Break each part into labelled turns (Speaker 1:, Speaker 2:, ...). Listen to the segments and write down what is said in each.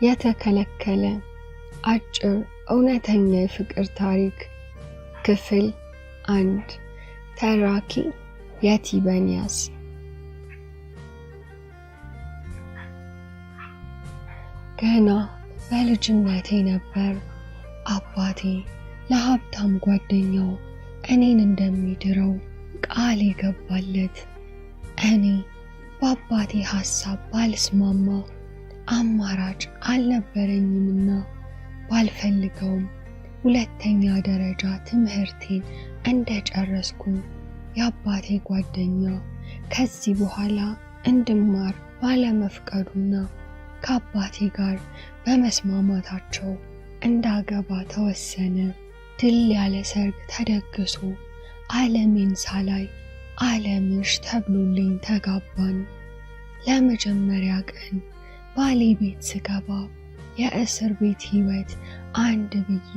Speaker 1: የተከለከለ አጭር እውነተኛ የፍቅር ታሪክ ክፍል 1 ተራኪ የቲ በንያስ። ገና በልጅነቴ ነበር አባቴ ለሀብታም ጓደኛው እኔን እንደሚድረው ቃል የገባለት። እኔ በአባቴ ሐሳብ ባልስማማ አማራጭ አልነበረኝምና ባልፈልገውም ሁለተኛ ደረጃ ትምህርቴን እንደጨረስኩኝ የአባቴ ጓደኛ ከዚህ በኋላ እንድማር ባለመፍቀዱና ከአባቴ ጋር በመስማማታቸው እንዳገባ ተወሰነ። ድል ያለ ሰርግ ተደግሶ ዓለሜን ሳላይ ዓለምሽ ተብሎልኝ ተጋባን። ለመጀመሪያ ቀን ባሌ ቤት ስገባ የእስር ቤት ሕይወት አንድ ብዬ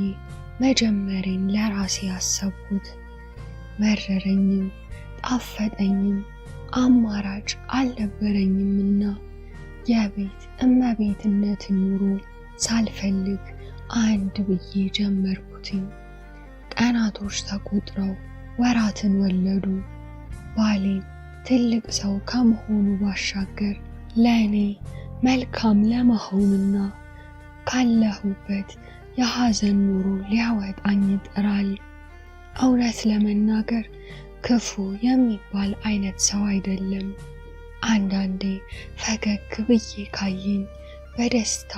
Speaker 1: መጀመሬን ለራሴ ያሰብኩት። መረረኝም ጣፈጠኝም አማራጭ አልነበረኝምና የቤት እመቤትነት ኑሮ ሳልፈልግ አንድ ብዬ ጀመርኩትኝ። ቀናቶች ተቆጥረው ወራትን ወለዱ። ባሌ ትልቅ ሰው ከመሆኑ ባሻገር ለእኔ መልካም ለመሆንና ካለሁበት የሐዘን ኑሮ ሊያወጣኝ ይጥራል። እውነት ለመናገር ክፉ የሚባል አይነት ሰው አይደለም። አንዳንዴ ፈገግ ብዬ ካየኝ በደስታ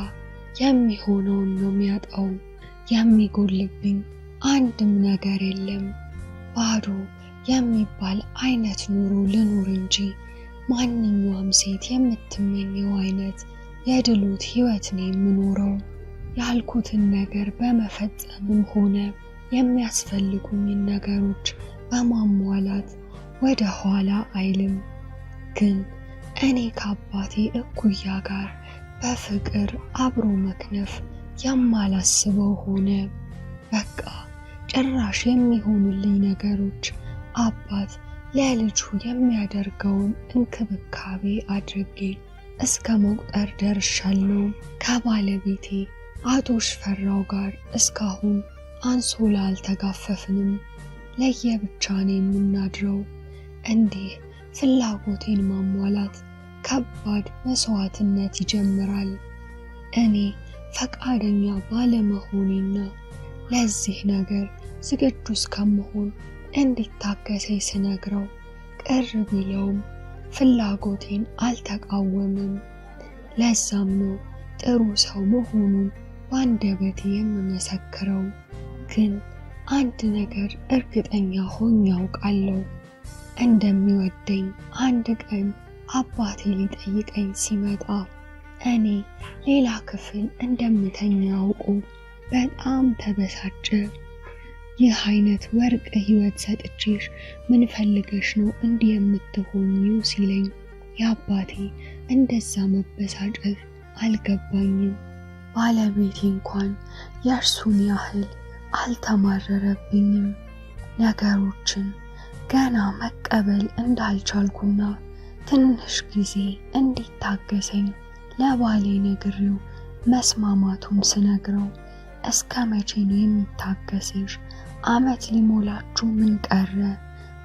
Speaker 1: የሚሆነውን ነው የሚያጣው። የሚጎልብኝ አንድም ነገር የለም። ባዶ የሚባል አይነት ኑሮ ልኑር እንጂ ማንኛውም ሴት የምትመኘው አይነት የድሎት ሕይወት ነው የምኖረው። ያልኩትን ነገር በመፈጸምም ሆነ የሚያስፈልጉኝን ነገሮች በማሟላት ወደ ኋላ አይልም። ግን እኔ ከአባቴ እኩያ ጋር በፍቅር አብሮ መክነፍ የማላስበው ሆነ። በቃ ጭራሽ የሚሆኑልኝ ነገሮች አባት ለልጁ የሚያደርገውን እንክብካቤ አድርጌ እስከ መቁጠር ደርሻለሁ። ከባለቤቴ አቶ ሽፈራው ጋር እስካሁን አንሶላ አልተጋፈፍንም። ለየብቻ ነው የምናድረው። እንዲህ ፍላጎቴን ማሟላት ከባድ መስዋዕትነት ይጀምራል። እኔ ፈቃደኛ ባለመሆኔና ለዚህ ነገር ዝግጁ እስከመሆን እንዲታገሰኝ ስነግረው ቅር ቢለውም ፍላጎቴን አልተቃወምም። ለዛም ነው ጥሩ ሰው መሆኑን በአንደበቴ የምመሰክረው። ግን አንድ ነገር እርግጠኛ ሆኜ ያውቃለሁ። እንደሚወደኝ አንድ ቀን አባቴ ሊጠይቀኝ ሲመጣ እኔ ሌላ ክፍል እንደምተኛ አውቆ በጣም ተበሳጨ። ይህ አይነት ወርቅ ሕይወት ሰጥቼሽ ምን ፈልገሽ ነው እንዲህ የምትሆኚው ሲለኝ የአባቴ እንደዛ መበሳጨት አልገባኝም። ባለቤቴ እንኳን የእርሱን ያህል አልተማረረብኝም። ነገሮችን ገና መቀበል እንዳልቻልኩና ትንሽ ጊዜ እንዲታገሰኝ ለባሌ ነግሬው መስማማቱን ስነግረው እስከ መቼ ነው የሚታገስሽ? ዓመት ሊሞላችሁ ምን ቀረ?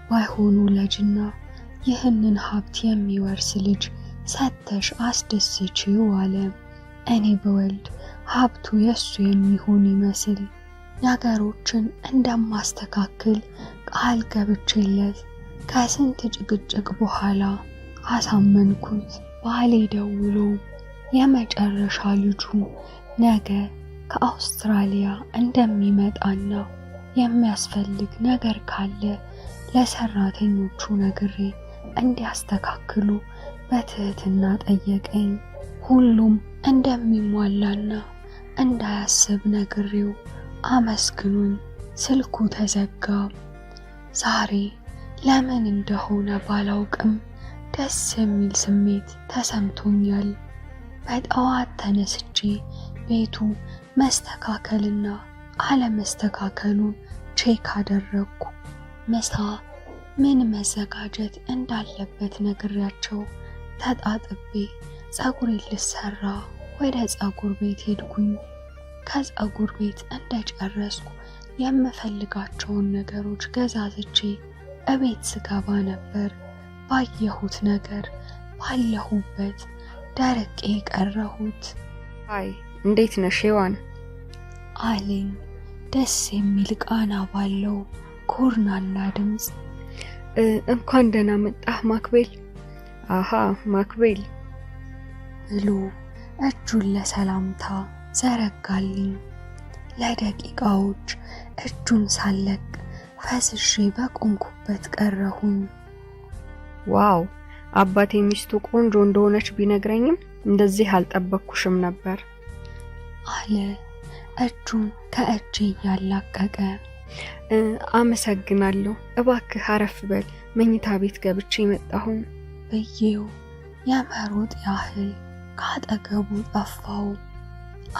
Speaker 1: ባይሆኑ ልጅና ይህንን ሀብት የሚወርስ ልጅ ሰተሽ አስደስችው አለ። እኔ በወልድ ሀብቱ የሱ የሚሆን ይመስል ነገሮችን እንደማስተካክል ቃል ገብቼለት ከስንት ጭቅጭቅ በኋላ አሳመንኩት። ባሌ ደውሎ የመጨረሻ ልጁ ነገ ከአውስትራሊያ እንደሚመጣና የሚያስፈልግ ነገር ካለ ለሰራተኞቹ ነግሬ እንዲያስተካክሉ በትህትና ጠየቀኝ። ሁሉም እንደሚሟላና እንዳያስብ ነግሬው አመስግኑኝ ስልኩ ተዘጋ። ዛሬ ለምን እንደሆነ ባላውቅም ደስ የሚል ስሜት ተሰምቶኛል። በጠዋት ተነስቼ ቤቱ መስተካከልና አለመስተካከሉን ቼክ አደረግኩ። ምሳ ምን መዘጋጀት እንዳለበት ነግሬያቸው ተጣጥቤ ፀጉሬን ልሰራ ወደ ፀጉር ቤት ሄድኩኝ። ከፀጉር ቤት እንደጨረስኩ የምፈልጋቸውን ነገሮች ገዛዝቼ እቤት ስገባ ነበር ባየሁት ነገር ባለሁበት ደረቄ ቀረሁት።
Speaker 2: አይ እንዴት ነሽ ሔዋን?
Speaker 1: አለኝ ደስ የሚል ቃና ባለው ኮርናና ድምፅ።
Speaker 2: እንኳን ደህና መጣህ ማክቤል። አሃ ማክቤል
Speaker 1: ብሎ እጁን ለሰላምታ ዘረጋልኝ። ለደቂቃዎች እጁን ሳለቅ ፈስሼ በቆምኩበት ቀረሁኝ።
Speaker 2: ዋው አባቴ ሚስቱ ቆንጆ እንደሆነች ቢነግረኝም እንደዚህ አልጠበቅኩሽም ነበር
Speaker 1: አለ እጁን ከእጄ ያላቀቀ።
Speaker 2: አመሰግናለሁ። እባክህ አረፍ በል፣ መኝታ ቤት ገብቼ መጣሁ
Speaker 1: ብዬው የመሮጥ ያህል ካጠገቡ ጠፋው።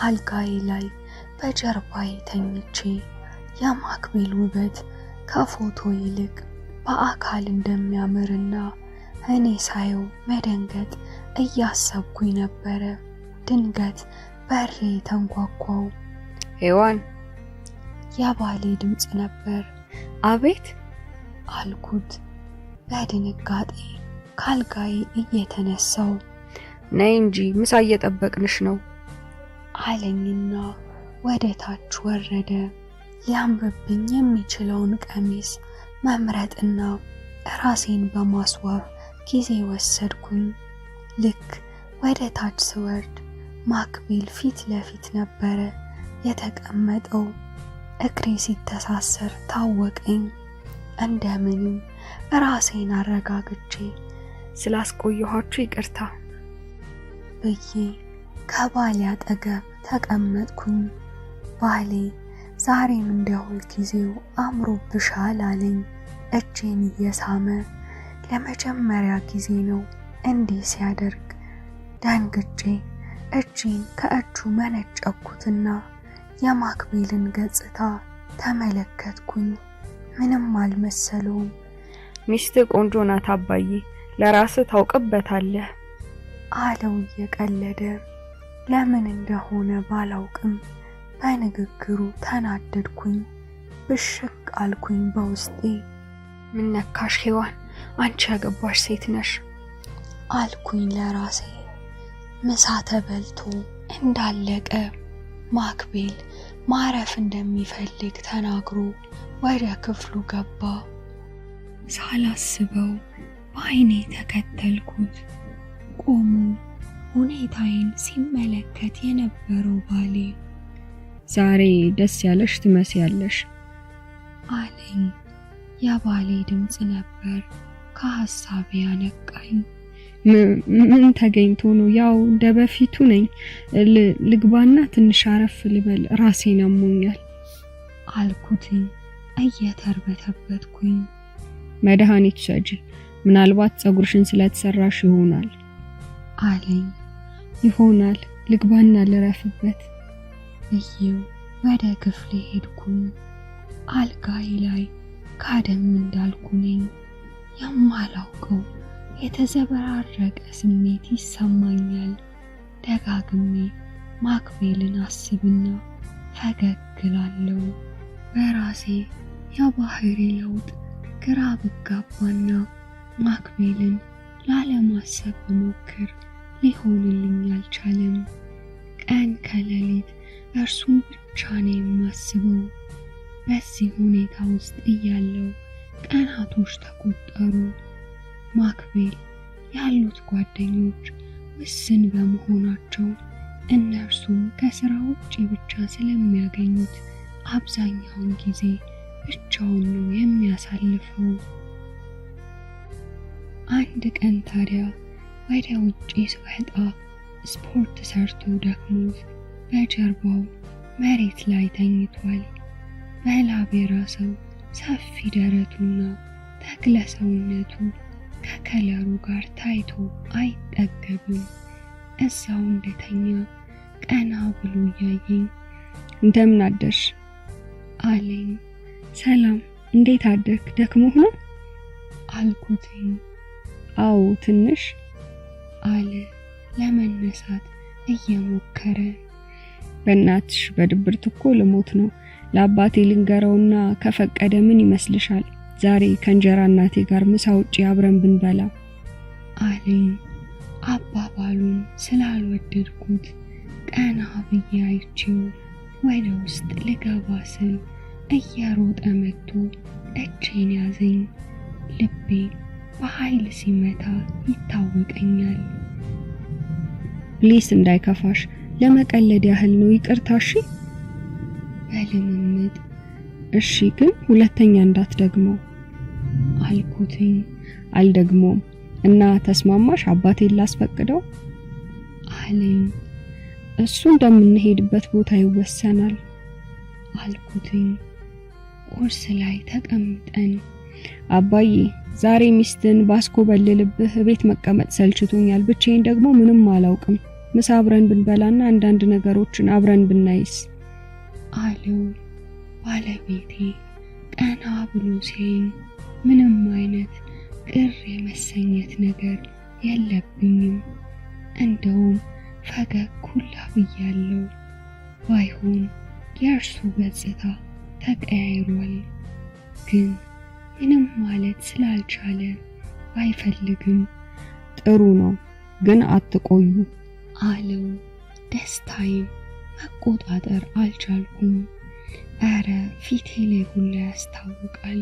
Speaker 1: አልጋዬ ላይ በጀርባዬ ተኝቼ የማክቤል ውበት ከፎቶ ይልቅ በአካል እንደሚያምርና እኔ ሳየው መደንገጥ እያሰብኩኝ ነበረ። ድንገት በሬ ተንኳኳው።
Speaker 2: ሔዋን
Speaker 1: የባሌ ድምፅ ነበር።
Speaker 2: አቤት
Speaker 1: አልኩት በድንጋጤ ካልጋዬ እየተነሳው።
Speaker 2: ነይ እንጂ ምሳ እየጠበቅንሽ ነው
Speaker 1: አለኝና ወደ ታች ወረደ። ሊያምርብኝ የሚችለውን ቀሚስ መምረጥና ራሴን በማስዋብ ጊዜ ወሰድኩኝ። ልክ ወደ ታች ስወርድ ማክቤል ፊት ለፊት ነበረ የተቀመጠው። እግሬ ሲተሳሰር ታወቀኝ። እንደምንም ራሴን አረጋግቼ
Speaker 2: ስላስቆየኋችሁ ይቅርታ
Speaker 1: ብዬ ከባሌ አጠገብ ተቀመጥኩኝ። ባሌ ዛሬም እንደ ሁል ጊዜው አምሮብሻል አለኝ እጄን እየሳመ። ለመጀመሪያ ጊዜ ነው እንዲህ ሲያደርግ። ደንግጬ እጄን ከእጁ መነጨኩትና የማክቤልን ገጽታ ተመለከትኩኝ። ምንም አልመሰለውም።
Speaker 2: ሚስት ቆንጆ ናት አባዬ፣ ለራስህ ታውቅበታለህ
Speaker 1: አለው እየቀለደ። ለምን እንደሆነ ባላውቅም በንግግሩ ተናደድኩኝ። ብሽቅ አልኩኝ በውስጤ።
Speaker 2: ምን ነካሽ ሔዋን? አንቺ ያገባሽ ሴት ነሽ
Speaker 1: አልኩኝ ለራሴ። ምሳ ተበልቶ እንዳለቀ ማክቤል ማረፍ እንደሚፈልግ ተናግሮ ወደ ክፍሉ ገባ። ሳላስበው በዓይኔ ተከተልኩት። ቆሞ ሁኔታዬን ሲመለከት የነበረው ባሌ
Speaker 2: ዛሬ ደስ ያለሽ ትመስያለሽ
Speaker 1: አለኝ። የባሌ ድምፅ ነበር ከሐሳቤ ያነቃኝ።
Speaker 2: ምን ተገኝቶ ነው? ያው እንደበፊቱ ነኝ። ልግባና ትንሽ አረፍ ልበል፣ ራሴን አሞኛል
Speaker 1: አልኩት እየተርበተበትኩኝ።
Speaker 2: መድኃኒት ውሰጂ፣ ምናልባት ፀጉርሽን ስለተሰራሽ ይሆናል
Speaker 1: አለኝ።
Speaker 2: ይሆናል፣ ልግባና ልረፍበት
Speaker 1: ብዬው ወደ ክፍሌ ሄድኩኝ። አልጋዬ ላይ ካደም እንዳልኩ ነኝ። የማላውቀው የተዘበራረቀ ስሜት ይሰማኛል። ደጋግሜ ማክቤልን አስብና ፈገግ እላለሁ። በራሴ የባህሪ ለውጥ ግራ ብጋባና ማክቤልን ላለማሰብ ብሞክር ሊሆንልኝ አልቻለም። ቀን ከሌሊት እርሱን ብቻ ነው የማስበው። በዚህ ሁኔታ ውስጥ እያለው ቀናቶች ተቆጠሩ። ማክቤል ያሉት ጓደኞች ውስን በመሆናቸው እነርሱም ከስራ ውጪ ብቻ ስለሚያገኙት አብዛኛውን ጊዜ ብቻውን ነው የሚያሳልፈው። አንድ ቀን ታዲያ ወደ ውጪ ሲወጣ ስፖርት ሰርቶ ደክሞት በጀርባው መሬት ላይ ተኝቷል። በላብ የራሰው ሰፊ ደረቱና ተክለ ሰውነቱ ከከለሩ ጋር ታይቶ አይጠገብም። እዛው እንደተኛ ቀና ብሎ እያየኝ እንደምን አደርሽ አለኝ። ሰላም፣ እንዴት አደርክ? ደክሞህ ነው አልኩት። አዎ ትንሽ አለ ለመነሳት እየሞከረ።
Speaker 2: በእናትሽ በድብርት እኮ ልሞት ነው። ለአባቴ ልንገረውና ከፈቀደ ምን ይመስልሻል? ዛሬ ከእንጀራ እናቴ ጋር ምሳ ውጪ አብረን ብንበላ
Speaker 1: አለኝ። አባባሉን ስላልወደድኩት ቀና ብዬ አይቼው ወደ ውስጥ ልገባ ስል እየሮጠ መጥቶ እጄን ያዘኝ። ልቤ በኃይል ሲመታ ይታወቀኛል።
Speaker 2: ፕሊስ እንዳይከፋሽ፣ ለመቀለድ ያህል ነው፣ ይቅርታሽ።
Speaker 1: በልምምድ
Speaker 2: እሺ፣ ግን ሁለተኛ እንዳትደግመው
Speaker 1: አልኩትኝ።
Speaker 2: አልደግሞም። እና ተስማማሽ? አባቴን ላስፈቅደው
Speaker 1: አለኝ።
Speaker 2: እሱ እንደምንሄድበት ቦታ ይወሰናል
Speaker 1: አልኩትኝ። ቁርስ ላይ ተቀምጠን
Speaker 2: አባዬ ዛሬ ሚስትን ባስኮበልልብህ ቤት መቀመጥ ሰልችቶኛል፣ ብቻዬን ደግሞ ምንም አላውቅም፣ ምሳ አብረን ብንበላና አንዳንድ ነገሮችን አብረን ብናይስ
Speaker 1: አለው። ባለቤቴ ቀና ብሎ ሲያየኝ ምንም አይነት ቅር የመሰኘት ነገር የለብኝም። እንደውም ፈገግ ሁላ ብያለሁ። ባይሆን የእርሱ ገጽታ ተቀያይሯል። ግን ምንም ማለት ስላልቻለ አይፈልግም።
Speaker 2: ጥሩ ነው፣ ግን አትቆዩ
Speaker 1: አለው። ደስታዬን መቆጣጠር አልቻልኩም። ኧረ ፊቴ ላይ ሁላ ያስታውቃል።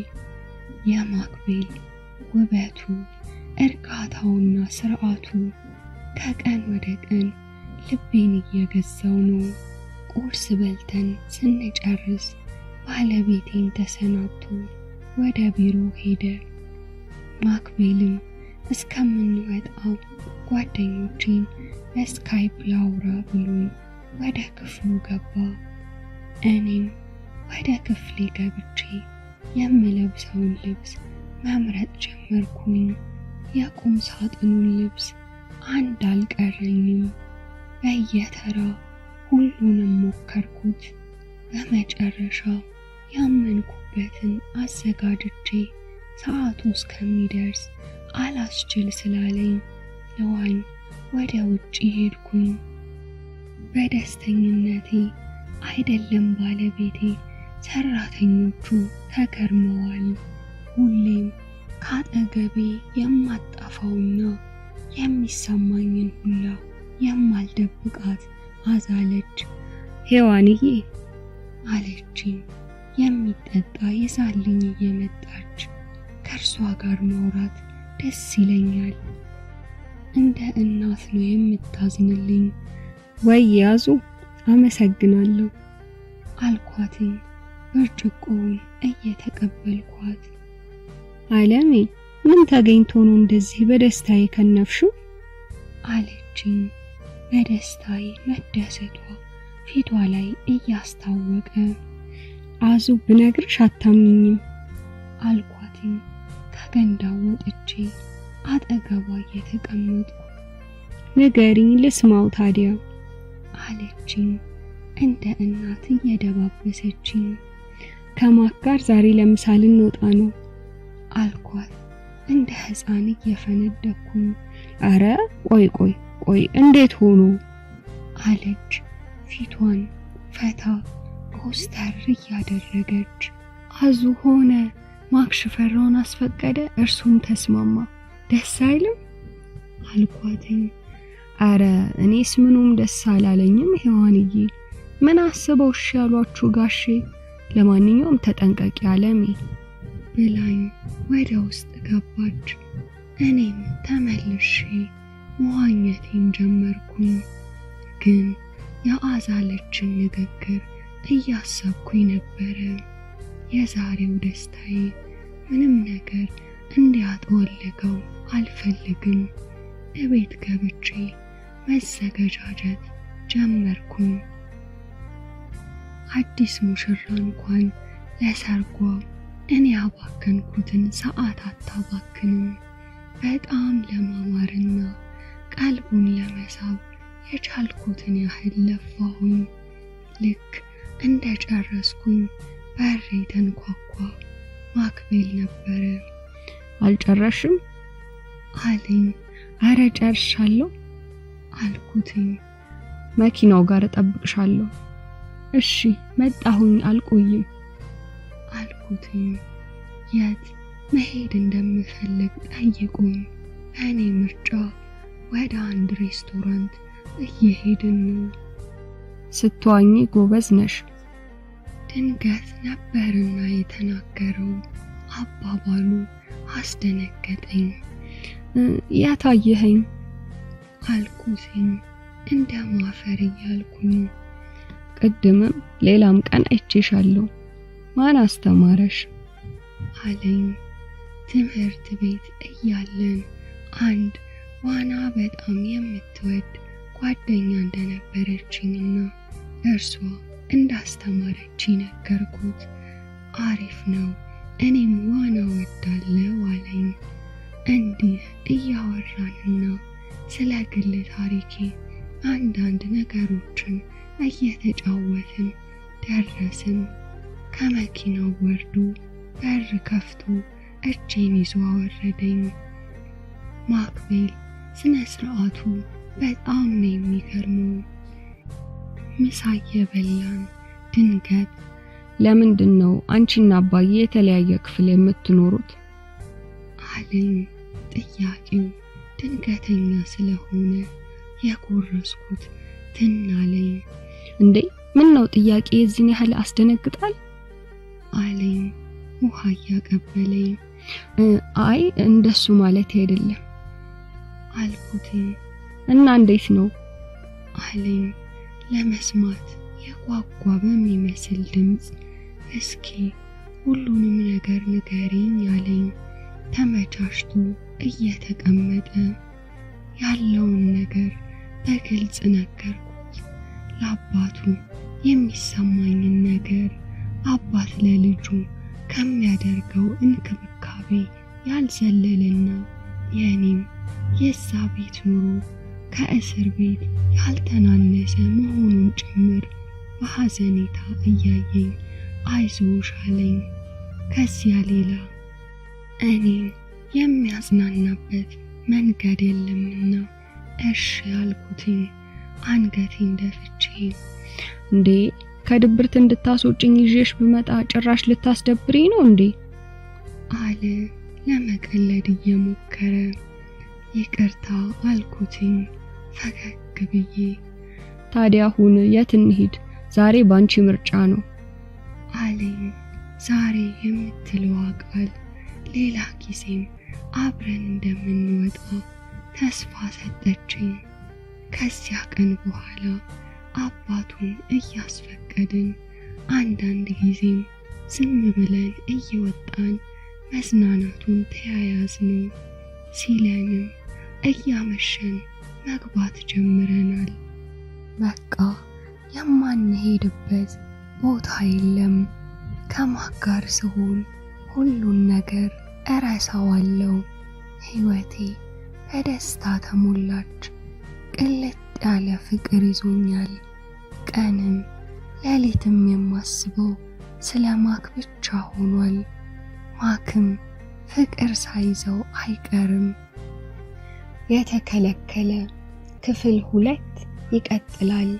Speaker 1: የማክቤል ውበቱ፣ እርጋታውና ስርዓቱ ከቀን ወደ ቀን ልቤን እየገዛው ነው። ቁርስ በልተን ስንጨርስ ባለቤቴን ተሰናብቶ ወደ ቢሮ ሄደ። ማክቤልም እስከምንወጣው ጓደኞቼን በስካይፕ ላውራ ብሎኝ ወደ ክፍሉ ገባ። እኔም ወደ ክፍሌ ገብቼ የምለብሰውን ልብስ መምረጥ ጀመርኩኝ። የቁም ሳጥኑን ልብስ አንድ አልቀረኝም። በየተራ ሁሉንም ሞከርኩት። በመጨረሻ ያመንኩበትን አዘጋጅቼ ሰዓቱ እስከሚደርስ አላስችል ስላለኝ ለዋኝ ወደ ውጪ ሄድኩኝ። በደስተኝነቴ አይደለም ባለቤቴ፣ ሰራተኞቹ ተገርመዋል። ሁሌም ካጠገቤ የማጣፋውና የሚሰማኝን ሁላ የማልደብቃት አዛለች።
Speaker 2: ሔዋንዬ
Speaker 1: አለችኝ የሚጠጣ ይዛልኝ እየመጣች። ከእርሷ ጋር ማውራት ደስ ይለኛል። እንደ እናት ነው የምታዝንልኝ።
Speaker 2: ወይ ያዙ፣ አመሰግናለሁ
Speaker 1: አልኳትኝ ብርጭቆውን እየተቀበልኳት።
Speaker 2: አለሜ ምን ተገኝቶ ነው እንደዚህ በደስታ የከነፍሽው?
Speaker 1: አለችኝ በደስታዬ መደሰቷ ፊቷ ላይ እያስታወቀ።
Speaker 2: አዙ ብነግርሽ አታምኚኝም
Speaker 1: አልኳትኝ ከገንዳው ወጥቼ አጠገቧ እየተቀመጥኩ።
Speaker 2: ንገሪኝ ልስማው ታዲያ
Speaker 1: አለችኝ እንደ እናት እየደባበሰችኝ።
Speaker 2: ከማክ ጋር ዛሬ ለምሳ ልንወጣ ነው
Speaker 1: አልኳት እንደ ሕፃን እየፈነደኩኝ።
Speaker 2: አረ ቆይ ቆይ ቆይ እንዴት ሆኖ
Speaker 1: አለች ፊቷን ፈታ ኮስተር እያደረገች።
Speaker 2: አዙ ሆነ፣ ማክ ሽፈራውን አስፈቀደ፣ እርሱም ተስማማ። ደስ አይልም
Speaker 1: አልኳትኝ።
Speaker 2: አረ እኔስ ምኑም ደስ አላለኝም ሔዋንዬ። ምን አስበው እሺ ያሏችሁ ጋሼ? ለማንኛውም ተጠንቀቂ አለሜ
Speaker 1: ብላኝ ወደ ውስጥ ገባች። እኔም ተመልሼ መዋኘቴን ጀመርኩኝ። ግን የአዛለችን ንግግር እያሰብኩኝ ነበረ። የዛሬው ደስታዬ ምንም ነገር እንዲያጠወልገው አልፈልግም። እቤት ገብቼ መዘገጃጀት ጀመርኩኝ። አዲስ ሙሽራ እንኳን ለሰርጓ እኔ ያባከንኩትን ሰዓት አታባክንም። በጣም ለማማርና ቀልቡን ለመሳብ የቻልኩትን ያህል ለፋሁኝ። ልክ እንደጨረስኩኝ በሬ ተንኳኳ። ማክቤል ነበረ።
Speaker 2: አልጨረሽም
Speaker 1: አለኝ።
Speaker 2: አረ ጨርሻለሁ
Speaker 1: አልኩትኝ።
Speaker 2: መኪናው ጋር እጠብቅሻለሁ። እሺ መጣሁኝ አልቆይም
Speaker 1: አልኩት። የት መሄድ እንደምፈልግ ጠይቁኝ። እኔ ምርጫ ወደ አንድ ሬስቶራንት እየሄድን ነው።
Speaker 2: ስትዋኚ ጎበዝ ነሽ።
Speaker 1: ድንገት ነበርና የተናገረው። አባባሉ አስደነገጠኝ።
Speaker 2: ያታየኸኝ
Speaker 1: አልኩትኝ እንደ ማፈር እያልኩኝ።
Speaker 2: ቅድምም ሌላም ቀን አይቼሻለሁ። ማን አስተማረሽ?
Speaker 1: አለኝ። ትምህርት ቤት እያለን አንድ ዋና በጣም የምትወድ ጓደኛ እንደነበረችኝና እርሷ እንዳስተማረችኝ ነገርኩት። አሪፍ ነው፣ እኔም ዋና ወዳለሁ አለኝ። እንዲህ እያወራንና ስለ ግል ታሪኬ አንዳንድ ነገሮችን እየተጫወትን ደረስን። ከመኪናው ወርዶ በር ከፍቶ እጄን ይዞ አወረደኝ። ማክቤል ስነ ስርዓቱ በጣም ነው የሚገርመው። ምሳ እየበላን ድንገት
Speaker 2: ለምንድን ነው አንቺና አባዬ የተለያየ ክፍል የምትኖሩት?
Speaker 1: አለኝ። ጥያቄው ድንገተኛ ስለሆነ የኮረስኩት ትናለኝ።
Speaker 2: እንዴ ምን ነው ጥያቄ የዚህን ያህል አስደነግጣል?
Speaker 1: አለኝ ውሃ እያቀበለኝ።
Speaker 2: አይ እንደሱ ማለት አይደለም
Speaker 1: አልኩት።
Speaker 2: እና እንዴት ነው?
Speaker 1: አለኝ ለመስማት የጓጓ በሚመስል ድምፅ። እስኪ ሁሉንም ነገር ንገሪኝ አለኝ። ተመቻችቶ እየተቀመጠ ያለውን ነገር በግልጽ ነገርኩት። ለአባቱ የሚሰማኝን ነገር፣ አባት ለልጁ ከሚያደርገው እንክብካቤ ያልዘለለና የኔም የዛ ቤት ኑሮ ከእስር ቤት ያልተናነሰ መሆኑን ጭምር በሐዘኔታ እያየኝ አይዞሽ አለኝ። ከዚያ ሌላ እኔ የሚያጽናናበት መንገድ የለምና እሺ ያልኩትኝ አንገቴን ደፍቼ።
Speaker 2: እንዴ ከድብርት እንድታስወጭኝ ይዤሽ ብመጣ ጭራሽ ልታስደብሪኝ ነው እንዴ?
Speaker 1: አለ ለመቀለድ እየሞከረ። ይቅርታ አልኩትኝ ፈገግ ብዬ።
Speaker 2: ታዲያ አሁን የት እንሂድ? ዛሬ ባንቺ ምርጫ ነው
Speaker 1: አለኝ። ዛሬ የምትለዋ ቃል ሌላ ጊዜም አብረን እንደምንወጣ ተስፋ ሰጠችኝ። ከዚያ ቀን በኋላ አባቱን እያስፈቀድን አንዳንድ ጊዜም ዝም ብለን እየወጣን መዝናናቱን ተያያዝነው። ሲለንም እያመሸን መግባት ጀምረናል። በቃ የማንሄድበት ቦታ የለም። ከማጋር ስሆን ሁሉን ነገር እረሳዋለሁ። ህይወቴ በደስታ ተሞላች። ቅልጥ ያለ ፍቅር ይዞኛል። ቀንም ሌሊትም የማስበው ስለ ማክ ብቻ ሆኗል። ማክም ፍቅር ሳይዘው አይቀርም። የተከለከለ ክፍል 2 ይቀጥላል።